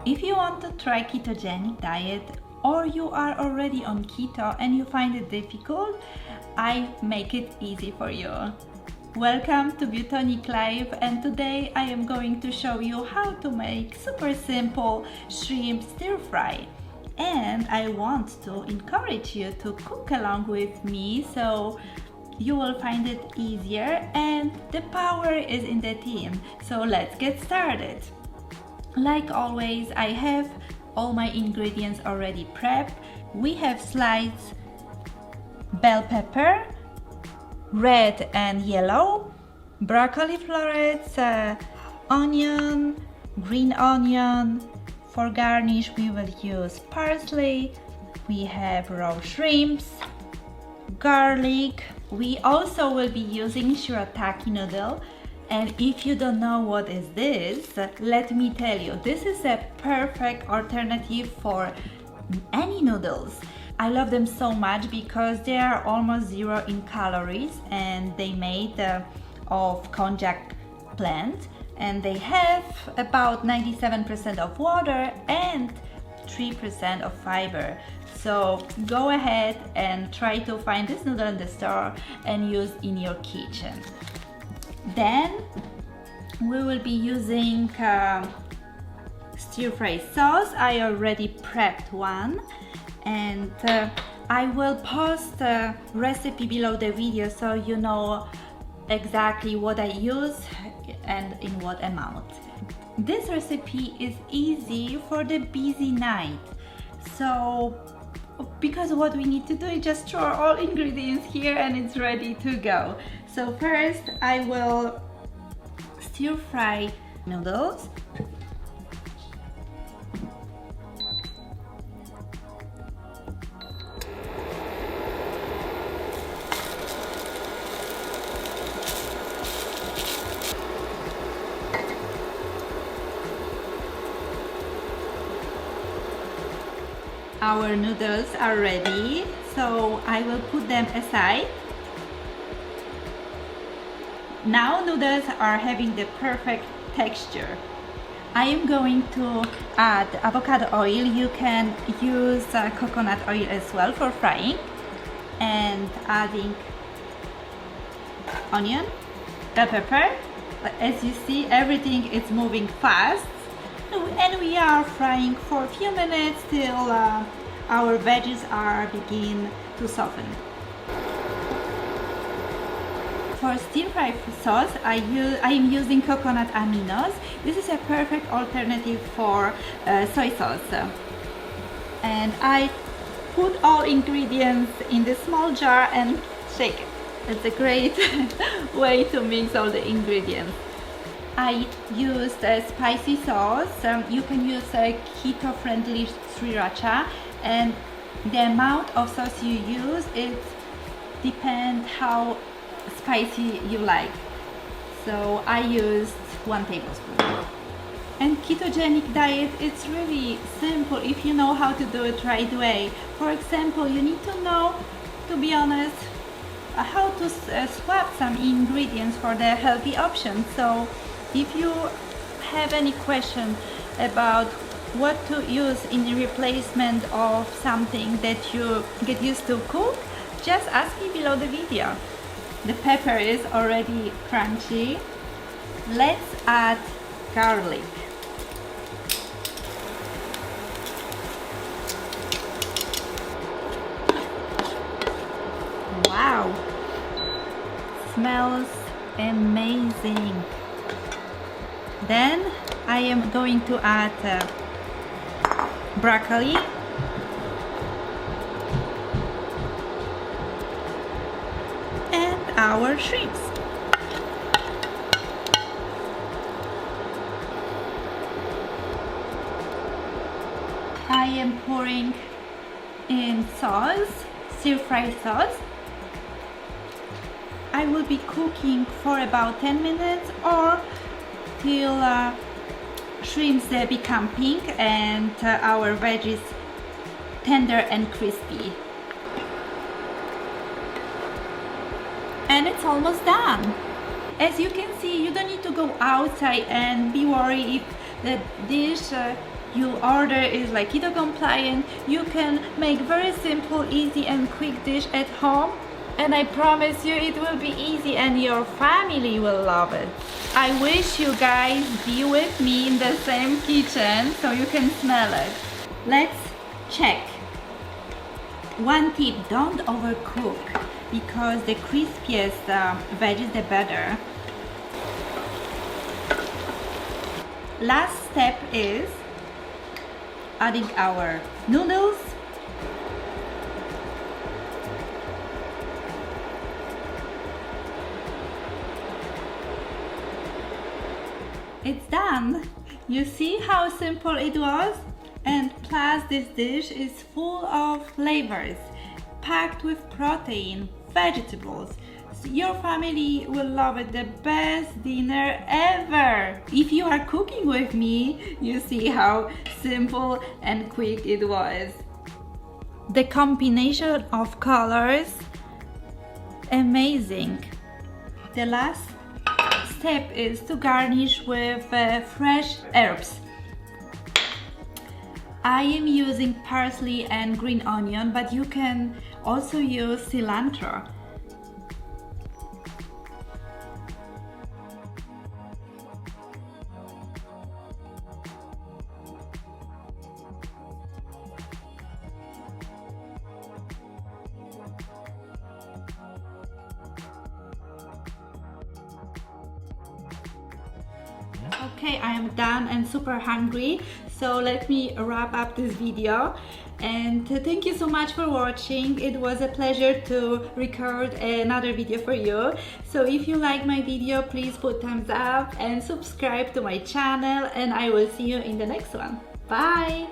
if you want to try ketogenic diet or you are already on keto and you find it difficult, I make it easy for you. Welcome to Beautonic Life, and today I am going to show you how to make super simple shrimp stir fry. And I want to encourage you to cook along with me so you will find it easier, and the power is in the team. So let's get started. Like always, I have all my ingredients already prepped. We have sliced bell pepper, red and yellow, broccoli florets, onion, green onion. For garnish we will use parsley. We have raw shrimps, garlic. We also will be using shirataki noodle. And if you don't know what is this, let me tell you, this is a perfect alternative for any noodles. I love them so much because they are almost zero in calories, and they made of konjac plant, and they have about 97% of water and 3% of fiber. So go ahead and try to find this noodle in the store and use in your kitchen. Then we will be using stir fry sauce. I already prepped one, and I will post a recipe below the video so you know exactly what I use and in what amount. This recipe is easy for the busy night. So because what we need to do is just throw all ingredients here and it's ready to go. So first I will stir fry noodles. Our noodles are ready, so I will put them aside. Now noodles are having the perfect texture. I am going to add avocado oil. You can use coconut oil as well for frying, and adding onion, bell pepper. As you see, everything is moving fast. And we are frying for a few minutes till our veggies are begin to soften. For stir fry sauce, I am using coconut aminos. This is a perfect alternative for soy sauce. And I put all ingredients in the small jar and shake it. It's a great way to mix all the ingredients. I used a spicy sauce. You can use a keto-friendly Sriracha, and the amount of sauce you use, it depends how spicy you like. So I used 1 tablespoon. And ketogenic diet, it's really simple if you know how to do it right away. For example, you need to know, to be honest, how to swap some ingredients for the healthy options. So if you have any question about what to use in replacement of something that you get used to cook, just ask me below the video. The pepper is already crunchy. Let's add garlic. Wow, smells amazing. Then I am going to add broccoli, and our shrimps. I am pouring in sauce, stir fry sauce. I will be cooking for about 10 minutes or till shrimps become pink and our veggies tender and crispy. And it's almost done. As you can see, you don't need to go outside and be worried if the dish your order is like keto compliant, you can make very simple, easy and quick dish at home, and I promise you it will be easy and your family will love it. I wish you guys be with me in the same kitchen so you can smell it. Let's check. One tip, don't overcook, because the crispiest veggies the better. Last step is adding our noodles. It's done. You see how simple it was? And plus this dish is full of flavors, packed with protein, vegetables. So your family will love it, the best dinner ever. If you are cooking with me, you see how simple and quick it was. The combination of colors, amazing. The last step is to garnish with fresh herbs. I am using parsley and green onion, but you can also use cilantro. Okay, I am done and super hungry, so let me wrap up this video. And thank you so much for watching. It was a pleasure to record another video for you. So if you like my video, please put thumbs up and subscribe to my channel, and I will see you in the next one. Bye!